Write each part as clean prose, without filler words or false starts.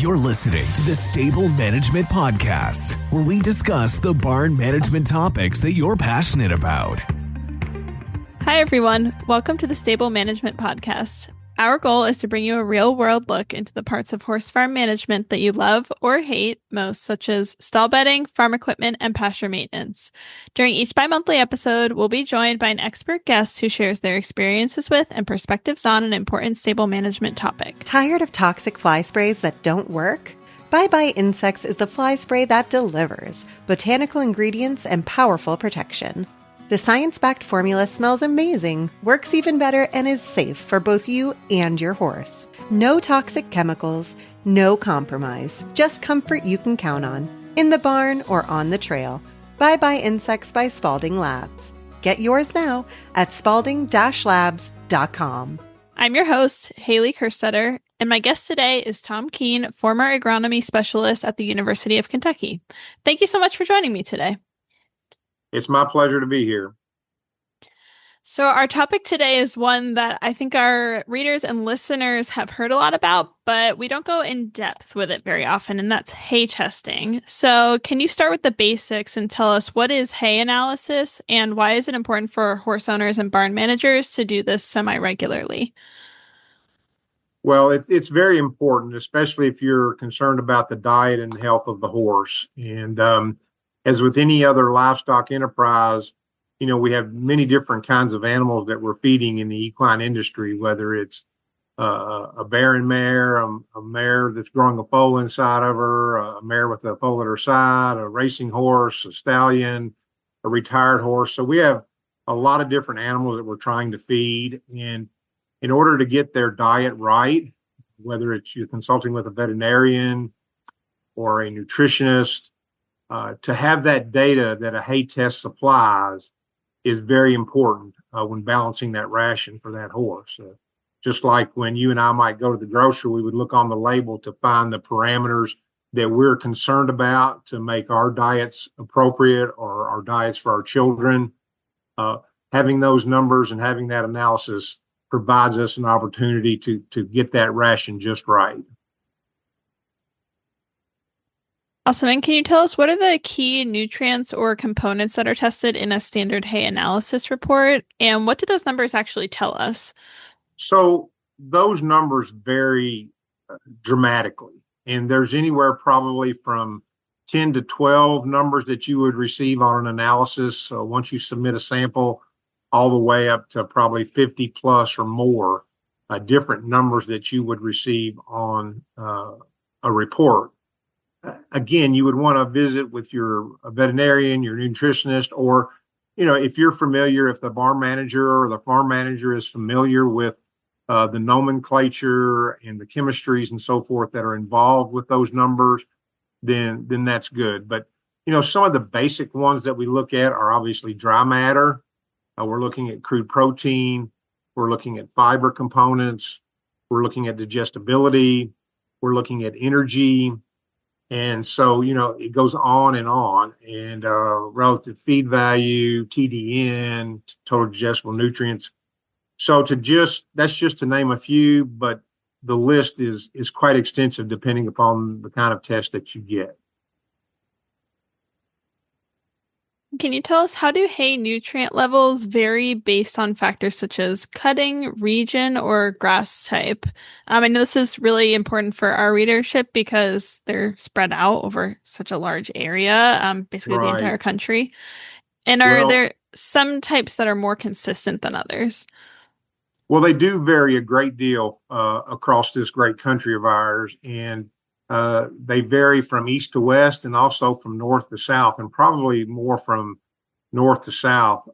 You're listening to the Stable Management Podcast, where we discuss the barn management topics that you're passionate about. Hi, everyone. Welcome to the Stable Management Podcast. Our goal is to bring you a real-world look into the parts of horse farm management that you love or hate most, such as stall bedding, farm equipment, and pasture maintenance. During each bi-monthly episode, we'll be joined by an expert guest who shares their experiences with and perspectives on an important stable management topic. Tired of toxic fly sprays that don't work? Bye Bye Insects is the fly spray that delivers botanical ingredients and powerful protection. The science-backed formula smells amazing, works even better, and is safe for both you and your horse. No toxic chemicals, no compromise, just comfort you can count on, in the barn or on the trail. Bye Bye Insects by Spalding Labs. Get yours now at spalding-labs.com. I'm your host, Hailey Kerstetter, and my guest today is Tom Keene, former agronomy specialist at the University of Kentucky. Thank you so much for joining me today. It's my pleasure to be here. So our topic today is one that I think our readers and listeners have heard a lot about, but we don't go in depth with it very often, and that's hay testing. So can you start with the basics and tell us what is hay analysis and why is it important for horse owners and barn managers to do this semi-regularly? Well, it's very important, especially if you're concerned about the diet and health of the horse. And as with any other livestock enterprise, you know, we have many different kinds of animals that we're feeding in the equine industry, whether it's a barren mare, a mare that's growing a foal inside of her, a mare with a foal at her side, a racing horse, a stallion, a retired horse. So we have a lot of different animals that we're trying to feed. And in order to get their diet right, whether it's you're consulting with a veterinarian or a nutritionist, to have that data that a hay test supplies is very important when balancing that ration for that horse. Just like when you and I might go to the grocery, we would look on the label to find the parameters that we're concerned about to make our diets appropriate or our diets for our children. Having those numbers and having that analysis provides us an opportunity to get that ration just right. Awesome. And can you tell us what are the key nutrients or components that are tested in a standard hay analysis report? And what do those numbers actually tell us? So those numbers vary dramatically. And there's anywhere probably from 10 to 12 numbers that you would receive on an analysis. Once you submit a sample, all the way up to probably 50 plus or more different numbers that you would receive on a report. Again, you would want to visit with your veterinarian, your nutritionist, or, you know, if you're familiar, if the barn manager or the farm manager is familiar with the nomenclature and the chemistries and so forth that are involved with those numbers, then that's good. But, you know, some of the basic ones that we look at are obviously dry matter. We're looking at crude protein. We're looking at fiber components. We're looking at digestibility. We're looking at energy. And so, you know, it goes on. And relative feed value, TDN, total digestible nutrients. So that's just to name a few, but the list is quite extensive depending upon the kind of test that you get. Can you tell us how do hay nutrient levels vary based on factors such as cutting, region, or grass type? I know this is really important for our readership because they're spread out over such a large area, basically the entire country. And are there some types that are more consistent than others? Well, they do vary a great deal across this great country of ours. And they vary from east to west and also from north to south, and probably more from north to south.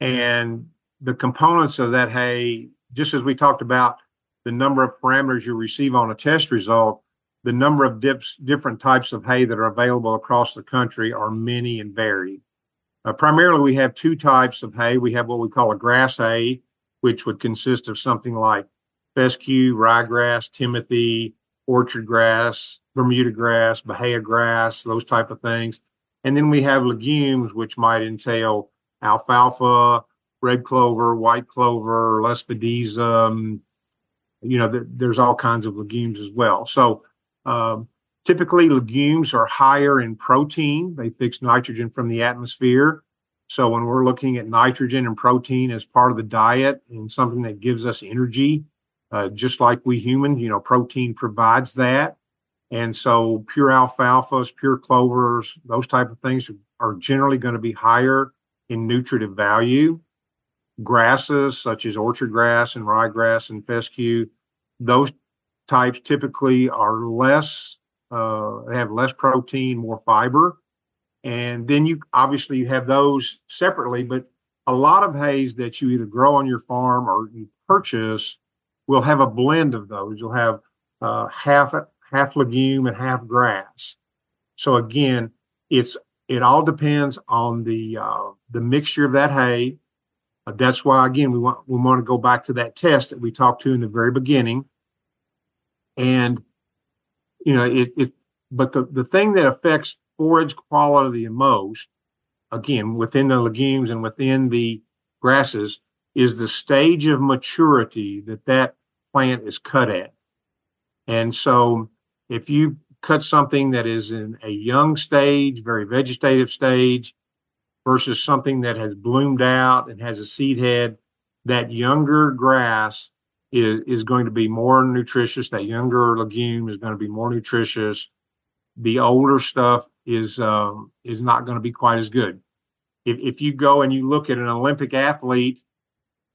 And the components of that hay, just as we talked about the number of parameters you receive on a test result, the number of different types of hay that are available across the country are many and varied. Primarily, we have two types of hay. We have what we call a grass hay, which would consist of something like fescue, ryegrass, timothy, orchard grass, Bermuda grass, Bahia grass, those type of things. And then we have legumes, which might entail alfalfa, red clover, white clover, lespedeza. There's all kinds of legumes as well. So Typically, legumes are higher in protein. They fix nitrogen from the atmosphere. So when we're looking at nitrogen and protein as part of the diet and something that gives us energy, just like we humans, protein provides that. And so pure alfalfas, pure clovers, those type of things are generally going to be higher in nutritive value. Grasses such as orchard grass and ryegrass and fescue, those types typically are less, they have less protein, more fiber. And then you have those separately, but a lot of hays that you either grow on your farm or you purchase will have a blend of those. You'll have half legume and half grass. So again, it all depends on the mixture of that hay. That's why, again, we want to go back to that test that we talked to in the very beginning. And but the thing that affects forage quality the most, again, within the legumes and within the grasses, is the stage of maturity that plant is cut at. And so if you cut something that is in a young stage, very vegetative stage, versus something that has bloomed out and has a seed head, that younger grass is going to be more nutritious. That younger legume is going to be more nutritious. The older stuff is not going to be quite as good. If you go and you look at an Olympic athlete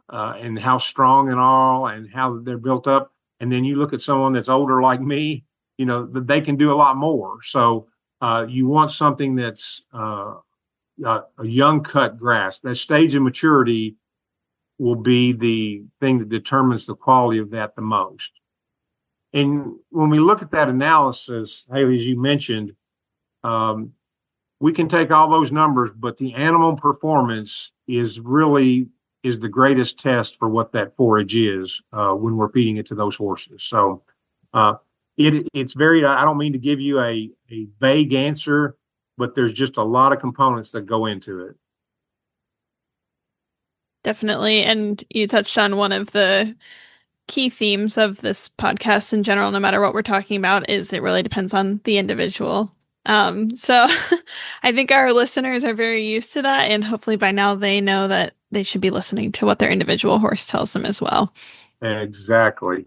and how strong and all and how they're built up, and then you look at someone that's older like me, they can do a lot more. So you want something that's a young cut grass. That stage of maturity will be the thing that determines the quality of that the most. And when we look at that analysis, Hailey, as you mentioned, we can take all those numbers, but the animal performance is the greatest test for what that forage is when we're feeding it to those horses. So it's very, I don't mean to give you a vague answer, but there's just a lot of components that go into it. Definitely. And you touched on one of the key themes of this podcast in general, no matter what we're talking about, is it really depends on the individual. So I think our listeners are very used to that. And hopefully by now they know that they should be listening to what their individual horse tells them as well. Exactly.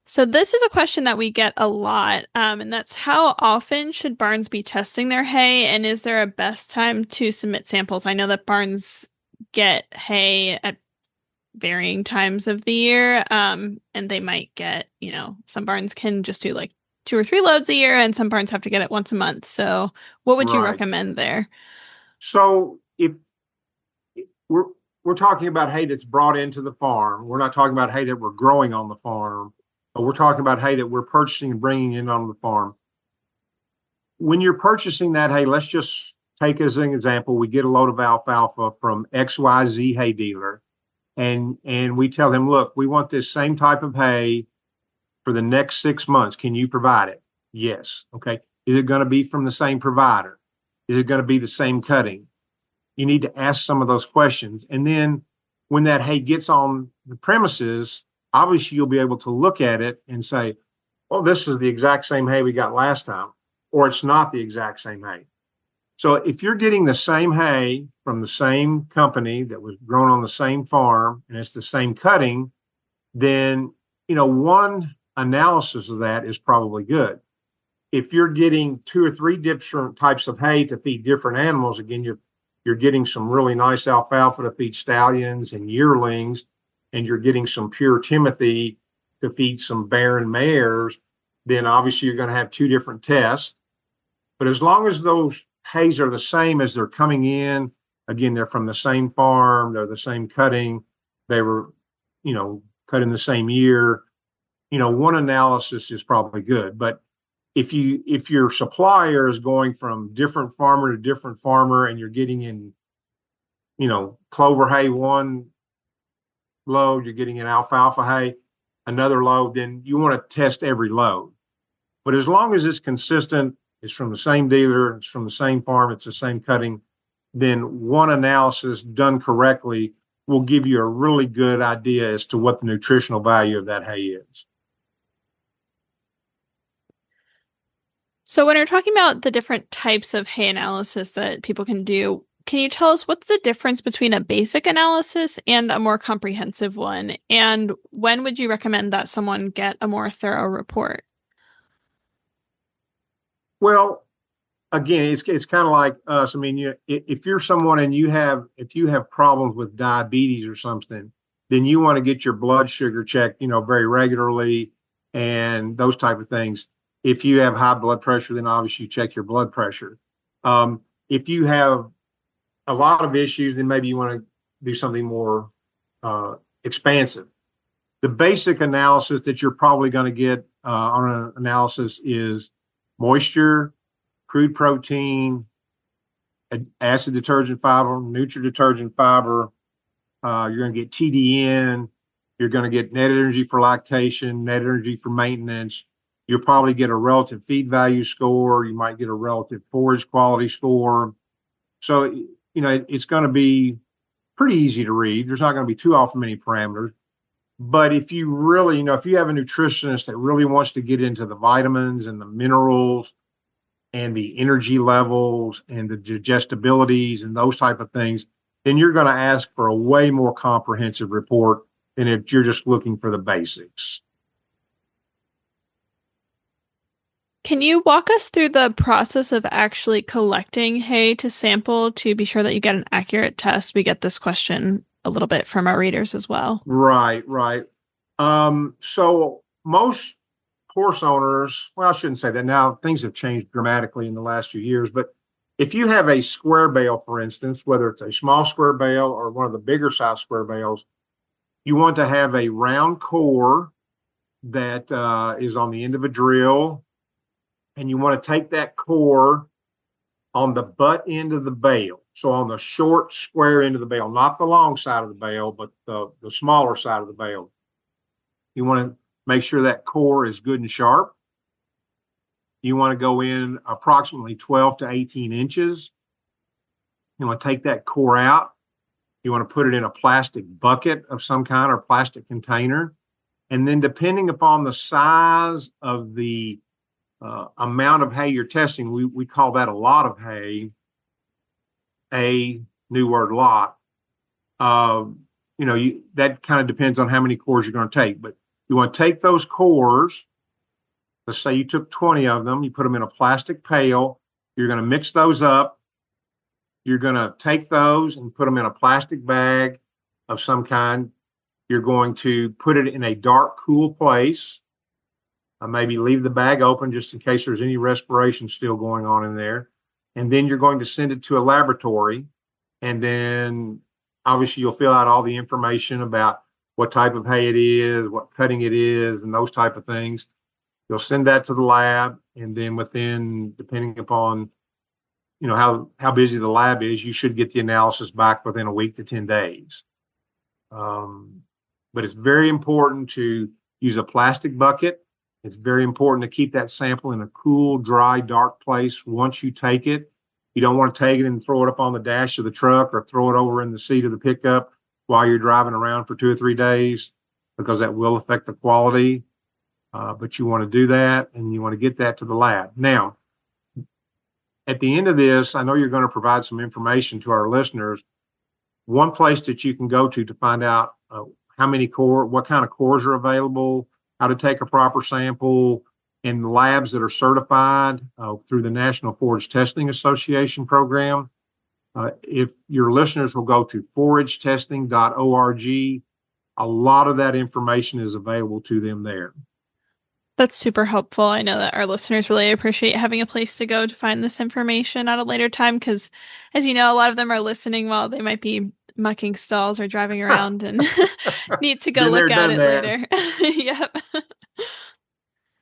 So this is a question that we get a lot, and that's how often should barns be testing their hay, and is there a best time to submit samples? I know that barns get hay at varying times of the year, and they might get, some barns can just do like 2 or 3 loads a year, and some barns have to get it once a month. So what would you recommend there? So if we're talking about hay that's brought into the farm, we're not talking about hay that we're growing on the farm. But we're talking about hay that we're purchasing and bringing in on the farm. When you're purchasing that hay, let's just take as an example, we get a load of alfalfa from XYZ hay dealer, and we tell them, look, we want this same type of hay for the next 6 months. Can you provide it? Yes. Okay. Is it going to be from the same provider? Is it going to be the same cutting? You need to ask some of those questions. And then when that hay gets on the premises, obviously, you'll be able to look at it and say, well, this is the exact same hay we got last time, or it's not the exact same hay. So if you're getting the same hay from the same company that was grown on the same farm and it's the same cutting, then, one analysis of that is probably good. If you're getting 2 or 3 different types of hay to feed different animals, again, you're getting some really nice alfalfa to feed stallions and yearlings, and you're getting some pure Timothy to feed some barren mares, then obviously you're going to have 2 different tests. But as long as those hays are the same as they're coming in, again, they're from the same farm, they're the same cutting, they were, cut in the same year, one analysis is probably good. But if your supplier is going from different farmer to different farmer and you're getting in, clover hay one load, you're getting an alfalfa hay another load, then you want to test every load. But as long as it's consistent, it's from the same dealer, it's from the same farm, it's the same cutting, then one analysis done correctly will give you a really good idea as to what the nutritional value of that hay is. So when you're talking about the different types of hay analysis that people can do, can you tell us what's the difference between a basic analysis and a more comprehensive one? And when would you recommend that someone get a more thorough report? Well, again, it's kind of like us. I mean, if you're someone and if you have problems with diabetes or something, then you want to get your blood sugar checked, very regularly and those type of things. If you have high blood pressure, then obviously you check your blood pressure. If you have a lot of issues, then maybe you want to do something more expansive. The basic analysis that you're probably going to get on an analysis is moisture, crude protein, acid detergent fiber, neutral detergent fiber. You're going to get TDN. You're going to get net energy for lactation, net energy for maintenance. You'll probably get a relative feed value score. You might get a relative forage quality score. So, it's going to be pretty easy to read. There's not going to be too often many parameters. But if you really, if you have a nutritionist that really wants to get into the vitamins and the minerals and the energy levels and the digestibilities and those type of things, then you're going to ask for a way more comprehensive report than if you're just looking for the basics. Can you walk us through the process of actually collecting hay to sample to be sure that you get an accurate test? We get this question a little bit from our readers as well. Right. So most horse owners, well, I shouldn't say that now. Things have changed dramatically in the last few years. But if you have a square bale, for instance, whether it's a small square bale or one of the bigger size square bales, you want to have a round core that is on the end of a drill. And you want to take that core on the butt end of the bale. So on the short square end of the bale, not the long side of the bale, but the smaller side of the bale. You want to make sure that core is good and sharp. You want to go in approximately 12 to 18 inches. You want to take that core out. You want to put it in a plastic bucket of some kind or plastic container. And then depending upon the size of the amount of hay you're testing, we call that a lot of hay, a new word lot. That kind of depends on how many cores you're going to take. But you want to take those cores, let's say you took 20 of them, you put them in a plastic pail, you're going to mix those up. You're going to take those and put them in a plastic bag of some kind. You're going to put it in a dark, cool place. Maybe leave the bag open just in case there's any respiration still going on in there. And then you're going to send it to a laboratory. And then obviously you'll fill out all the information about what type of hay it is, what cutting it is, and those type of things. You'll send that to the lab. And then depending upon, how busy the lab is, you should get the analysis back within a week to 10 days. But it's very important to use a plastic bucket. It's very important to keep that sample in a cool, dry, dark place once you take it. You don't want to take it and throw it up on the dash of the truck or throw it over in the seat of the pickup while you're driving around for 2 or 3 days, because that will affect the quality. But you want to do that, and you want to get that to the lab. Now, at the end of this, I know you're going to provide some information to our listeners. One place that you can go to find out what kind of cores are available, how to take a proper sample, in labs that are certified through the National Forage Testing Association program. If your listeners will go to foragetesting.org, a lot of that information is available to them there. That's super helpful. I know that our listeners really appreciate having a place to go to find this information at a later time because, as you know, a lot of them are listening while they might be mucking stalls or driving around and need to go look at it later. Yep.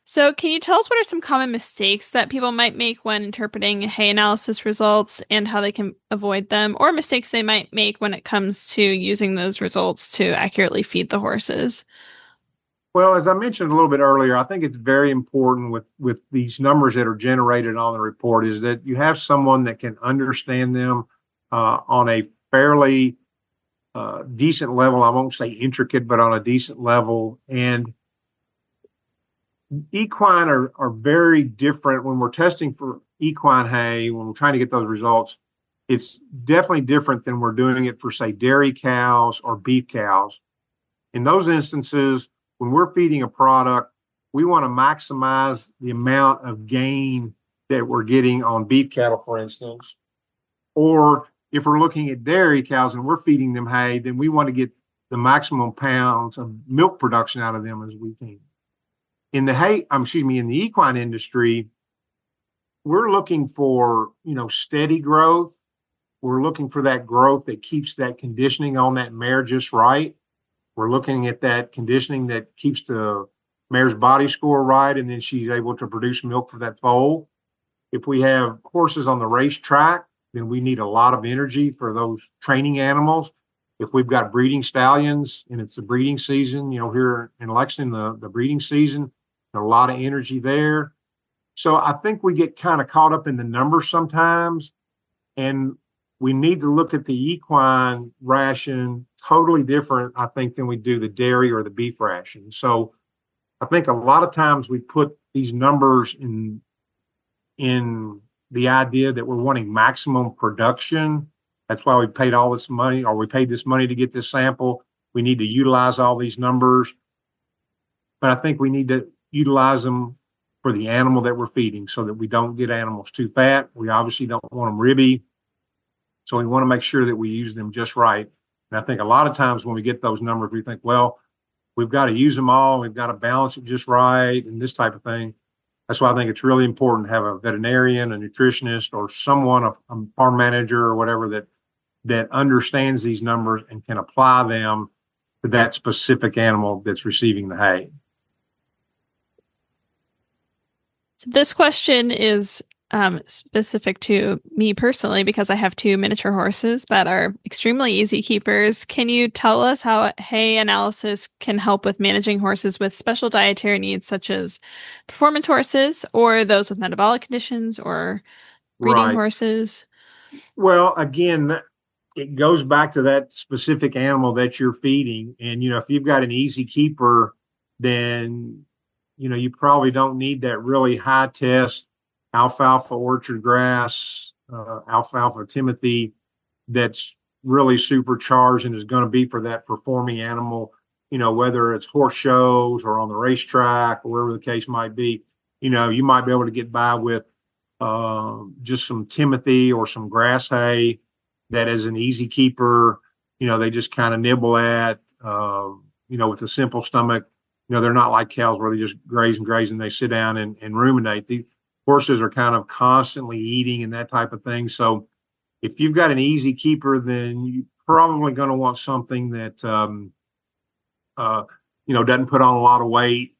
So can you tell us what are some common mistakes that people might make when interpreting hay analysis results and how they can avoid them, or mistakes they might make when it comes to using those results to accurately feed the horses? Well, as I mentioned a little bit earlier, I think it's very important with these numbers that are generated on the report is that you have someone that can understand them on a fairly decent level. I won't say intricate, but on a decent level. And Equine are very different when we're testing for equine hay, when we're trying to get those results. It's definitely different than we're doing it for, say, dairy cows or beef cows. In those instances, when we're feeding a product, we want to maximize the amount of gain that we're getting on beef cattle, for instance. Or if we're looking at dairy cows and we're feeding them hay, then we want to get the maximum pounds of milk production out of them as we can. In the equine industry, we're looking for, steady growth. We're looking for that growth that keeps that conditioning on that mare just right. We're looking at that conditioning that keeps the mare's body score right, and then she's able to produce milk for that foal. If we have horses on the racetrack, then we need a lot of energy for those training animals. If we've got breeding stallions and it's the breeding season, here in Lexington, the breeding season, a lot of energy there. So I think we get kind of caught up in the numbers sometimes, and we need to look at the equine ration totally different, I think, than we do the dairy or the beef ration. So I think a lot of times we put these numbers in the idea that we're wanting maximum production. That's why we paid all this money, or we paid this money to get this sample. We need to utilize all these numbers. But I think we need to utilize them for the animal that we're feeding so that we don't get animals too fat. We obviously don't want them ribby. So we want to make sure that we use them just right. And I think a lot of times when we get those numbers, we think, well, we've got to use them all. We've got to balance it just right and this type of thing. That's why I think it's really important to have a veterinarian, a nutritionist, or someone, a farm manager or whatever that understands these numbers and can apply them to that specific animal that's receiving the hay. So this question is specific to me personally because I have 2 miniature horses that are extremely easy keepers. Can you tell us how hay analysis can help with managing horses with special dietary needs, such as performance horses or those with metabolic conditions or breeding horses? Well, again, it goes back to that specific animal that you're feeding. And, if you've got an easy keeper, then you probably don't need that really high test alfalfa orchard grass, alfalfa Timothy that's really supercharged and is going to be for that performing animal, whether it's horse shows or on the racetrack or wherever the case might be. You might be able to get by with just some Timothy or some grass hay that is an easy keeper. They just kind of nibble at, with a simple stomach. They're not like cows where they just graze and they sit down and ruminate. The horses are kind of constantly eating and that type of thing. So if you've got an easy keeper, then you're probably going to want something that, doesn't put on a lot of weight,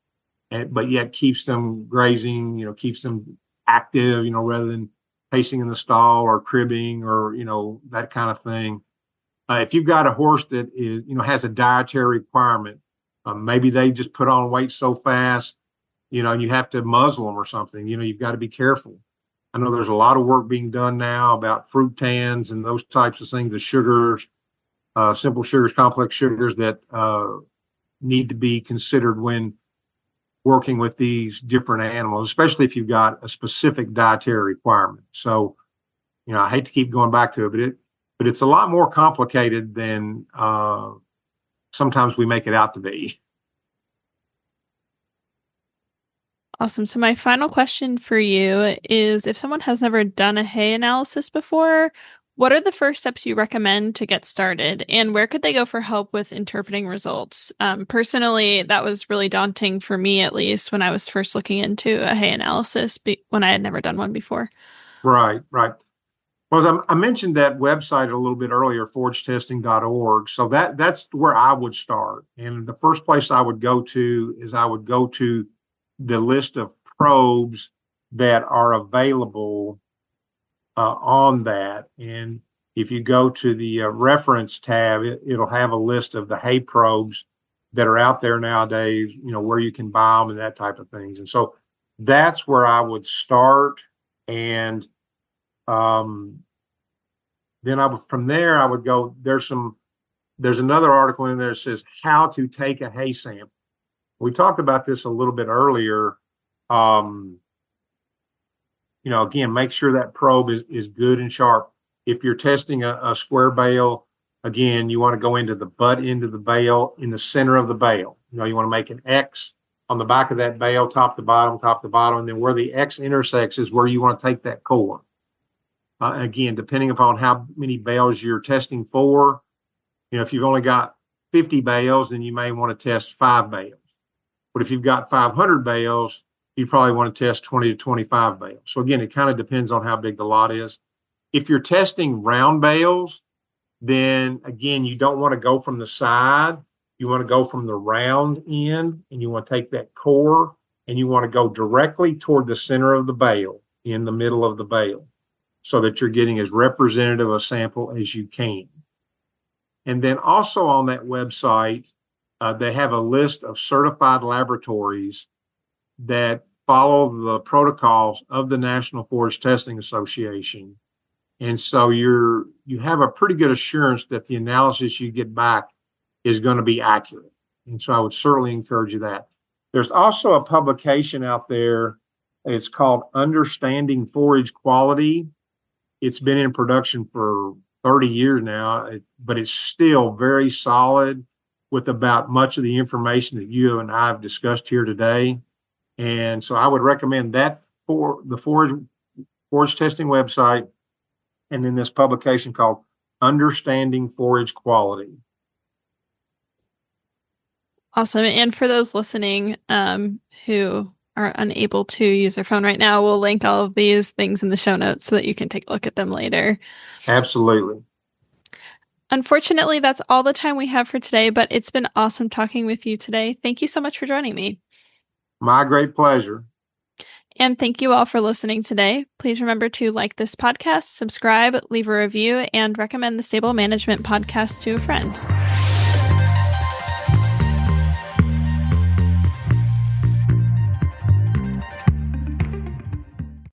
but yet keeps them grazing, keeps them active, rather than pacing in the stall or cribbing or, that kind of thing. If you've got a horse that is, has a dietary requirement, maybe they just put on weight so fast, and you have to muzzle them or something. You've got to be careful. I know there's a lot of work being done now about fructans and those types of things, the sugars, simple sugars, complex sugars that need to be considered when working with these different animals, especially if you've got a specific dietary requirement. So, I hate to keep going back to it, but it's a lot more complicated than sometimes we make it out to be. Awesome. So my final question for you is, if someone has never done a hay analysis before, what are the first steps you recommend to get started, and where could they go for help with interpreting results? Personally, that was really daunting for me, at least, when I was first looking into a hay analysis when I had never done one before. Right. Well, I mentioned that website a little bit earlier, forgetesting.org. So that's where I would start. And the first place I would go to the list of probes that are available on that. And if you go to the reference tab, it'll have a list of the hay probes that are out there nowadays, where you can buy them and that type of things. And so that's where I would start. And then from there, I would go, there's another article in there that says how to take a hay sample. We talked about this a little bit earlier. Again, make sure that probe is good and sharp. If you're testing a square bale, again, you want to go into the butt end of the bale in the center of the bale. You want to make an X on the back of that bale, top to bottom, and then where the X intersects is where you want to take that core. Again, depending upon how many bales you're testing for, if you've only got 50 bales, then you may want to test 5 bales. But if you've got 500 bales, you probably want to test 20 to 25 bales. So again, it kind of depends on how big the lot is. If you're testing round bales, then again, you don't want to go from the side. You want to go from the round end, and you want to take that core, and you want to go directly toward the center of the bale, in the middle of the bale, so that you're getting as representative a sample as you can. And then also on that website, they have a list of certified laboratories that follow the protocols of the National Forest Testing Association. And so you have a pretty good assurance that the analysis you get back is going to be accurate. And so I would certainly encourage you that. There's also a publication out there. It's called Understanding Forage Quality. It's been in production for 30 years now, but it's still very solid with about much of the information that you and I have discussed here today. And so I would recommend that for the forage testing website, and then this publication called Understanding Forage Quality. Awesome. And for those listening who are unable to use their phone right now, we'll link all of these things in the show notes so that you can take a look at them later. Absolutely. Unfortunately, that's all the time we have for today, but it's been awesome talking with you today. Thank you so much for joining me. My great pleasure. And thank you all for listening today. Please remember to like this podcast, subscribe, leave a review, and recommend the Stable Management Podcast to a friend.